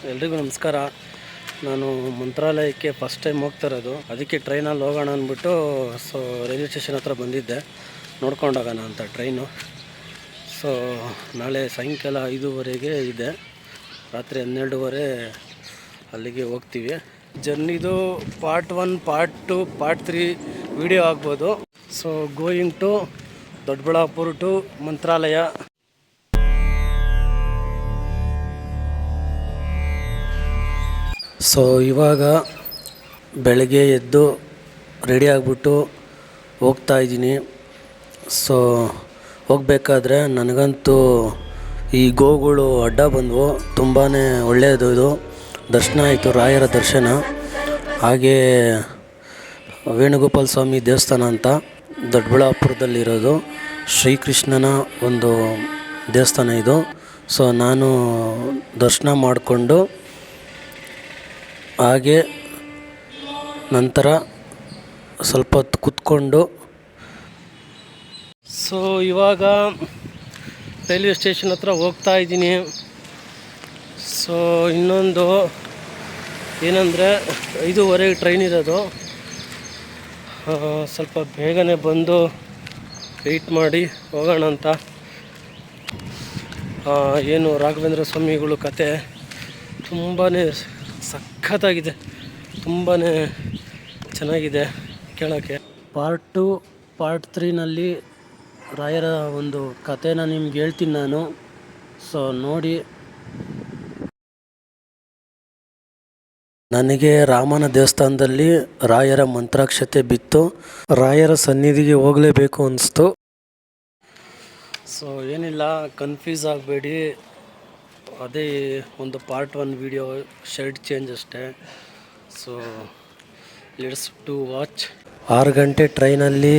ಎಲ್ರಿಗೂ ನಮಸ್ಕಾರ. ನಾನು ಮಂತ್ರಾಲಯಕ್ಕೆ ಫಸ್ಟ್ ಟೈಮ್ ಹೋಗ್ತಾ ಇರೋದು. ಅದಕ್ಕೆ ಟ್ರೈನಲ್ಲಿ ಹೋಗೋಣ ಅಂದ್ಬಿಟ್ಟು ರೈಲ್ವೆ ಸ್ಟೇಷನ್ ಹತ್ರ ಬಂದಿದ್ದೆ, ನೋಡ್ಕೊಂಡೋಗೋಣ ಅಂತ ಟ್ರೈನು. ನಾಳೆ ಸಾಯಂಕಾಲ 5:30 ಇದೆ, ರಾತ್ರಿ 12:30 ಅಲ್ಲಿಗೆ ಹೋಗ್ತೀವಿ. ಜರ್ನಿದು ಪಾರ್ಟ್ 1, ಪಾರ್ಟ್ 2, ಪಾರ್ಟ್ 3 ವಿಡಿಯೋ ಆಗ್ಬೋದು. ಗೋಯಿಂಗ್ ಟು ದೊಡ್ಡಬಳ್ಳಾಪುರ ಟು ಮಂತ್ರಾಲಯ. ಇವಾಗ ಬೆಳಗ್ಗೆ ಎದ್ದು ರೆಡಿ ಆಗಿಬಿಟ್ಟು ಹೋಗ್ತಾಯಿದ್ದೀನಿ. ಹೋಗಬೇಕಾದ್ರೆ ನನಗಂತೂ ಈ ಗೋಗಳು ಅಡ್ಡ ಬಂದವು. ತುಂಬಾ ಒಳ್ಳೆಯದು. ಇದು ದರ್ಶನ ಆಯಿತು, ರಾಯರ ದರ್ಶನ. ಹಾಗೇ ವೇಣುಗೋಪಾಲ ಸ್ವಾಮಿ ದೇವಸ್ಥಾನ ಅಂತ ದೊಡ್ಡಬಳ್ಳಾಪುರದಲ್ಲಿರೋದು ಶ್ರೀಕೃಷ್ಣನ ಒಂದು ದೇವಸ್ಥಾನ ಇದು. ನಾನು ದರ್ಶನ ಮಾಡಿಕೊಂಡು ಹಾಗೆ ನಂತರ ಸ್ವಲ್ಪ ಹೊತ್ತು ಕೂತ್ಕೊಂಡು ಇವಾಗ ರೈಲ್ವೆ ಸ್ಟೇಷನ್ ಹತ್ರ ಹೋಗ್ತಾ ಇದ್ದೀನಿ. ಇನ್ನೊಂದು ಏನಂದರೆ 5:30 ಟ್ರೈನ್ ಇರೋದು. ಸ್ವಲ್ಪ ಬೇಗನೆ ಬಂದು ವೆಯ್ಟ್ ಮಾಡಿ ಹೋಗೋಣ ಅಂತ. ಏನು ರಾಘವೇಂದ್ರ ಸ್ವಾಮಿಗಳು ಕತೆ ತುಂಬಾ ಸಖತ್ತಾಗಿದೆ, ತುಂಬಾ ಚೆನ್ನಾಗಿದೆ ಕೇಳೋಕ್ಕೆ. ಪಾರ್ಟ್ 2, ಪಾರ್ಟ್ 3ನಲ್ಲಿ ರಾಯರ ಒಂದು ಕಥೆನ ನಿಮ್ಗೆ ಹೇಳ್ತೀನಿ ನಾನು. ನೋಡಿ. ನನಗೆ ರಾಮನ ದೇವಸ್ಥಾನದಲ್ಲಿ ರಾಯರ ಮಂತ್ರಾಕ್ಷತೆ ಬಿತ್ತು. ರಾಯರ ಸನ್ನಿಧಿಗೆ ಹೋಗಲೇಬೇಕು ಅನಿಸ್ತು. ಏನಿಲ್ಲ, ಕನ್ಫ್ಯೂಸ್ ಆಗಬೇಡಿ. ಅದೇ ಒಂದು ಪಾರ್ಟ್ 1 ವಿಡಿಯೋ, ಶರ್ಟ್ ಚೇಂಜ್ ಅಷ್ಟೇ. Let's to watch. 6 ಗಂಟೆ ಟ್ರೈನಲ್ಲಿ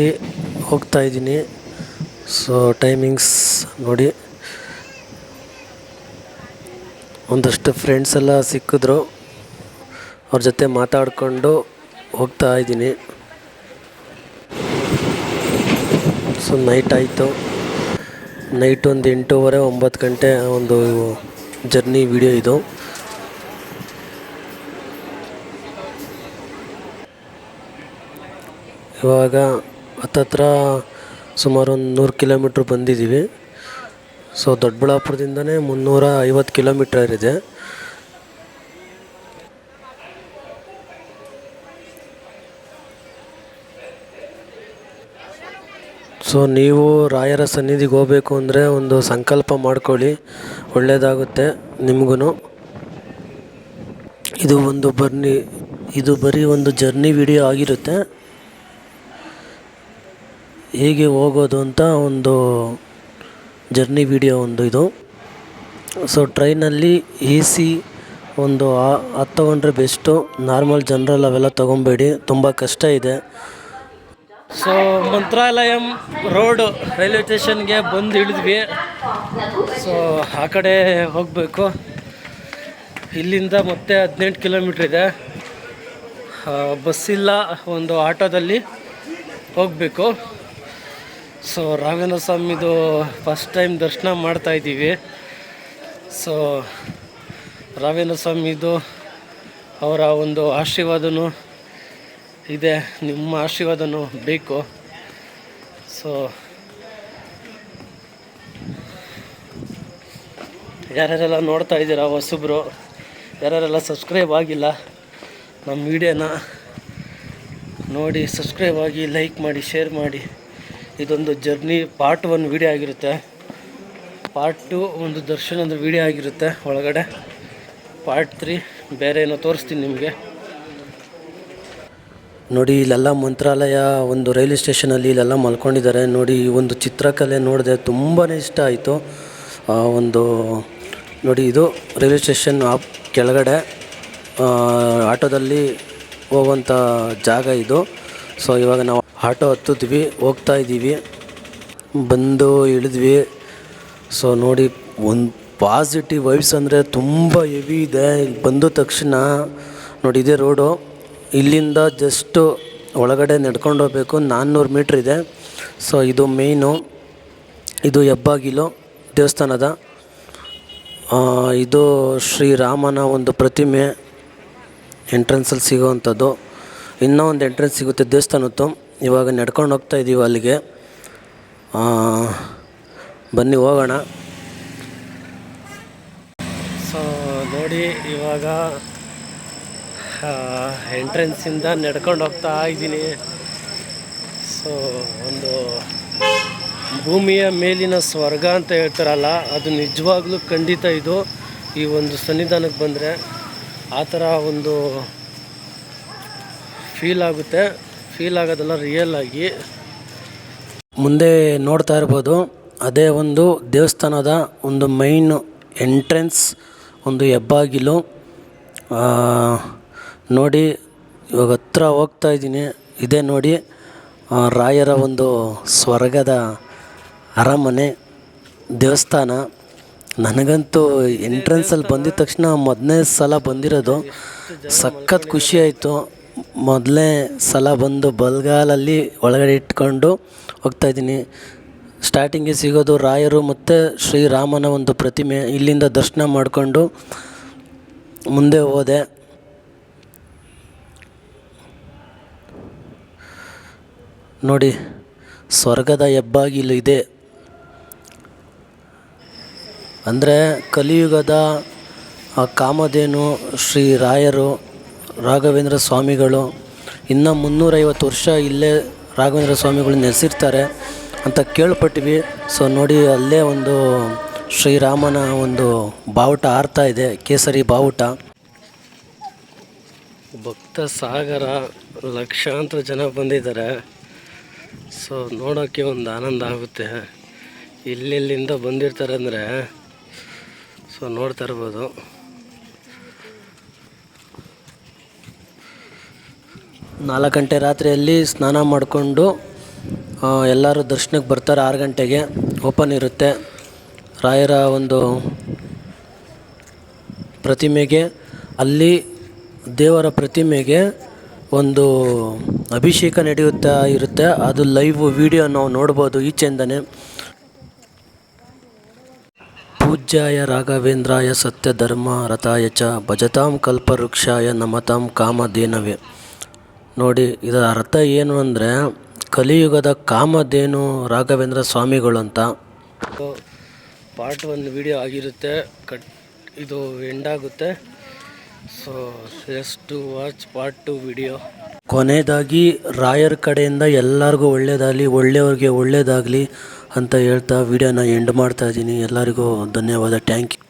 ಹೋಗ್ತಾಯಿದ್ದೀನಿ. ಟೈಮಿಂಗ್ಸ್ ನೋಡಿ. ಒಂದಷ್ಟು ಫ್ರೆಂಡ್ಸ್ ಎಲ್ಲ ಸಿಕ್ಕಿದ್ರು, ಅವ್ರ ಜೊತೆ ಮಾತಾಡಿಕೊಂಡು ಹೋಗ್ತಾ ಇದ್ದೀನಿ. ನೈಟ್ ಆಯಿತು. ನೈಟ್ ಒಂದು 8:30, 9 ಗಂಟೆ ಒಂದು ಜರ್ನಿ ವಿಡಿಯೋ ಇದು. ಇವಾಗ ಹತ್ತತ್ರ ಸುಮಾರು ಒಂದು 100 ಕಿಲೋಮೀಟ್ರ್ ಬಂದಿದ್ದೀವಿ. ದೊಡ್ಡಬಳ್ಳಾಪುರದಿಂದನೇ 350 ಕಿಲೋಮೀಟರ್ ಇದೆ. ನೀವು ರಾಯರ ಸನ್ನಿಧಿಗೆ ಹೋಗಬೇಕು ಅಂದರೆ ಒಂದು ಸಂಕಲ್ಪ ಮಾಡ್ಕೊಳ್ಳಿ, ಒಳ್ಳೆಯದಾಗುತ್ತೆ ನಿಮಗೂ. ಇದು ಬರೀ ಒಂದು ಜರ್ನಿ ವಿಡಿಯೋ ಆಗಿರುತ್ತೆ. ಹೇಗೆ ಹೋಗೋದು ಅಂತ ಒಂದು ಜರ್ನಿ ವಿಡಿಯೋ ಇದು. ಟ್ರೈನಲ್ಲಿ AC ಒಂದು ಅದು ತೊಗೊಂಡ್ರೆ ಬೆಸ್ಟು. ನಾರ್ಮಲ್ ಜನರಲ್ ಅವೆಲ್ಲ ತೊಗೊಬೇಡಿ, ತುಂಬ ಕಷ್ಟ ಇದೆ. ಮಂತ್ರಾಲಯಂ ರೋಡು ರೈಲ್ವೆ ಸ್ಟೇಷನ್ಗೆ ಬಂದು ಇಳಿದ್ವಿ. ಆ ಕಡೆ ಹೋಗಬೇಕು. ಇಲ್ಲಿಂದ ಮತ್ತೆ 18 ಕಿಲೋಮೀಟ್ರ್ ಇದೆ. ಬಸ್ಸಿಲ್ಲ, ಒಂದು ಆಟೋದಲ್ಲಿ ಹೋಗಬೇಕು. ರಾಘವೇಂದ್ರ ಸ್ವಾಮಿದು ಫಸ್ಟ್ ಟೈಮ್ ದರ್ಶನ ಮಾಡ್ತಾಯಿದ್ದೀವಿ. ರಾಘವೇಂದ್ರ ಸ್ವಾಮಿದು ಅವರ ಒಂದು ಆಶೀರ್ವಾದನೂ ಇದೆ, ನಿಮ್ಮ ಆಶೀರ್ವಾದನೂ ಬೇಕು. ಯಾರ್ಯಾರೆಲ್ಲ ನೋಡ್ತಾ ಇದ್ದೀರಾ ಹೊಸಬ್ರು, ಯಾರ್ಯಾರೆಲ್ಲ ಸಬ್ಸ್ಕ್ರೈಬ್ ಆಗಿಲ್ಲ ನಮ್ಮ ವಿಡಿಯೋನ ನೋಡಿ ಸಬ್ಸ್ಕ್ರೈಬ್ ಆಗಿ, ಲೈಕ್ ಮಾಡಿ, ಶೇರ್ ಮಾಡಿ. ಇದೊಂದು ಜರ್ನಿ ಪಾರ್ಟ್ 1 ವಿಡಿಯೋ ಆಗಿರುತ್ತೆ. ಪಾರ್ಟ್ 2 ಒಂದು ದರ್ಶನದ ವಿಡಿಯೋ ಆಗಿರುತ್ತೆ ಒಳಗಡೆ. ಪಾರ್ಟ್ 3 ಬೇರೆ ಏನೋ ತೋರಿಸ್ತೀನಿ ನಿಮಗೆ. ನೋಡಿ, ಇಲ್ಲೆಲ್ಲ ಮಂತ್ರಾಲಯ ಒಂದು ರೈಲ್ವೆ ಸ್ಟೇಷನಲ್ಲಿ ಇಲ್ಲೆಲ್ಲ ಮಲ್ಕೊಂಡಿದ್ದಾರೆ. ನೋಡಿ, ಈ ಒಂದು ಚಿತ್ರಕಲೆ ನೋಡಿದೆ, ತುಂಬಾ ಇಷ್ಟ ಆಯಿತು. ನೋಡಿ, ಇದು ರೈಲ್ವೆ ಸ್ಟೇಷನ್ ಕೆಳಗಡೆ ಆಟೋದಲ್ಲಿ ಹೋಗುವಂಥ ಜಾಗ ಇದು. ಇವಾಗ ನಾವು ಆಟೋ ಹತ್ತಿದ್ವಿ, ಹೋಗ್ತಾ ಇದ್ದೀವಿ. ಬಂದು ಇಳಿದ್ವಿ. ನೋಡಿ, ಒಂದು ಪಾಸಿಟಿವ್ ವೈಬ್ಸ್ ಅಂದರೆ ತುಂಬ ಹೆವಿ ಇದೆ. ಇಲ್ಲಿ ಬಂದ ತಕ್ಷಣ ನೋಡಿ, ಇದೇ ರೋಡು. ಇಲ್ಲಿಂದ ಜಸ್ಟು ಒಳಗಡೆ ನಡ್ಕೊಂಡು ಹೋಗಬೇಕು. 400 ಮೀಟ್ರ್ ಇದೆ. ಇದು ಮೇಯ್ನು. ಇದು ಹೆಬ್ಬಾಗಿಲು ದೇವಸ್ಥಾನದ ಇದು ಶ್ರೀರಾಮನ ಒಂದು ಪ್ರತಿಮೆ ಎಂಟ್ರೆನ್ಸಲ್ಲಿ ಸಿಗೋವಂಥದ್ದು. ಇನ್ನೂ ಒಂದು ಎಂಟ್ರೆನ್ಸ್ ಸಿಗುತ್ತೆ ದೇವಸ್ಥಾನದ್ದು. ಇವಾಗ ನಡ್ಕೊಂಡು ಹೋಗ್ತಾ ಇದ್ದೀವಿ ಅಲ್ಲಿಗೆ. ಬನ್ನಿ ಹೋಗೋಣ. ಸೊ ನೋಡಿ, ಇವಾಗ ಎಂಟ್ರೆನ್ಸಿಂದ ನಡ್ಕೊಂಡು ಹೋಗ್ತಾ ಇದ್ದೀನಿ. ಸೊ ಒಂದು ಭೂಮಿಯ ಮೇಲಿನ ಸ್ವರ್ಗ ಅಂತ ಹೇಳ್ತಾರಲ್ಲ, ಅದು ನಿಜವಾಗ್ಲೂ ಖಂಡಿತ ಇದು. ಈ ಒಂದು ಸನ್ನಿಧಾನಕ್ಕೆ ಬಂದರೆ ಆ ಥರ ಒಂದು ಫೀಲ್ ಆಗುತ್ತೆ. ಫೀಲ್ ಆಗೋದೆಲ್ಲ ರಿಯಲ್ ಆಗಿ. ಮುಂದೆ ನೋಡ್ತಾ ಇರ್ಬೋದು, ಅದೇ ಒಂದು ದೇವಸ್ಥಾನದ ಒಂದು ಮೈನ್ ಎಂಟ್ರೆನ್ಸ್, ಒಂದು ಹೆಬ್ಬಾಗಿಲು. ನೋಡಿ, ಇವಾಗ ಹತ್ರ ಹೋಗ್ತಾ ಇದ್ದೀನಿ. ಇದೇ ನೋಡಿ ರಾಯರ ಒಂದು ಸ್ವರ್ಗದ ಅರಮನೆ ದೇವಸ್ಥಾನ. ನನಗಂತೂ ಎಂಟ್ರೆನ್ಸಲ್ಲಿ ಬಂದಿದ ತಕ್ಷಣ ಮೊದಲನೇ ಸಲ ಬಂದಿರೋದು. ಸಖತ್ ಖುಷಿ ಆಯಿತು. ಮೊದಲನೇ ಸಲ ಬಂದು ಬಲಗಾಲಲ್ಲಿ ಒಳಗಡೆ ಇಟ್ಕೊಂಡು ಹೋಗ್ತಾಯಿದ್ದೀನಿ. ಸ್ಟಾರ್ಟಿಂಗಿಗೆ ಸಿಗೋದು ರಾಯರು ಮತ್ತು ಶ್ರೀರಾಮನ ಒಂದು ಪ್ರತಿಮೆ. ಇಲ್ಲಿಂದ ದರ್ಶನ ಮಾಡಿಕೊಂಡು ಮುಂದೆ ಹೋದೆ. ನೋಡಿ, ಸ್ವರ್ಗದ ಹೆಬ್ಬಾಗಿಲು ಇದೆ. ಅಂದರೆ ಕಲಿಯುಗದ ಕಾಮಧೇನು ಶ್ರೀ ರಾಯರು ರಾಘವೇಂದ್ರ ಸ್ವಾಮಿಗಳು ಇನ್ನೂ 350 ವರ್ಷ ಇಲ್ಲೇ ರಾಘವೇಂದ್ರ ಸ್ವಾಮಿಗಳು ನೆಲೆಸಿರ್ತಾರೆ ಅಂತ ಕೇಳ್ಪಟ್ಟಿವಿ. ಸೊ ನೋಡಿ, ಅಲ್ಲೇ ಒಂದು ಶ್ರೀರಾಮನ ಒಂದು ಬಾವುಟ ಹಾರ್ತಾ ಇದೆ, ಕೇಸರಿ ಬಾವುಟ. ಭಕ್ತ ಸಾಗರ, ಲಕ್ಷಾಂತರ ಜನ ಬಂದಿದ್ದಾರೆ. ಸೊ ನೋಡೋಕ್ಕೆ ಒಂದು ಆನಂದ ಆಗುತ್ತೆ. ಎಲ್ಲೆಲ್ಲಿಂದ ಬಂದಿರ್ತಾರೆ ಅಂದರೆ, ಸೊ ನೋಡ್ತಾ ಇರ್ಬೋದು. ನಾಲ್ಕು ಗಂಟೆ ರಾತ್ರಿಯಲ್ಲಿ ಸ್ನಾನ ಮಾಡಿಕೊಂಡು ಎಲ್ಲರೂ ದರ್ಶನಕ್ಕೆ ಬರ್ತಾರೆ. 6 ಗಂಟೆಗೆ ಓಪನ್ ಇರುತ್ತೆ. ರಾಯರ ಒಂದು ಪ್ರತಿಮೆಗೆ, ಅಲ್ಲಿ ದೇವರ ಪ್ರತಿಮೆಗೆ ಒಂದು ಅಭಿಷೇಕ ನಡೆಯುತ್ತಾ ಇರುತ್ತೆ. ಅದು ಲೈವ್ ವಿಡಿಯೋ ನಾವು ನೋಡ್ಬೋದು ಈಚೆಯಿಂದನೇ. ಪೂಜ್ಯಾಯ ರಾಘವೇಂದ್ರಾಯ ಸತ್ಯಧರ್ಮ ರಥಾಯ ಚ ಭಜತಾಂ ಕಲ್ಪವೃಕ್ಷಾಯ ನಮತಾಂ ಕಾಮಧೇನವೇ. ನೋಡಿ, ಇದರ ಅರ್ಥ ಏನು ಅಂದರೆ, ಕಲಿಯುಗದ ಕಾಮಧೇನು ರಾಘವೇಂದ್ರ ಸ್ವಾಮಿಗಳು ಅಂತ. ಪಾರ್ಟ್ 1 ವಿಡಿಯೋ ಆಗಿರುತ್ತೆ, ಇದು ಎಂಡಾಗುತ್ತೆ. So just to watch part 2 video. ಕೊನೆಯದಾಗಿ ರಾಯರ ಕಡೆಯಿಂದ ಎಲ್ಲರಿಗೂ ಒಳ್ಳೆಯದಾಗಲಿ, ಒಳ್ಳೆಯವ್ರಿಗೆ ಒಳ್ಳೆಯದಾಗಲಿ ಅಂತ ಹೇಳ್ತಾ ವಿಡಿಯೋನ ಎಂಡ್ ಮಾಡ್ತಾ ಇದ್ದೀನಿ. ಎಲ್ಲರಿಗೂ ಧನ್ಯವಾದ. Thank you.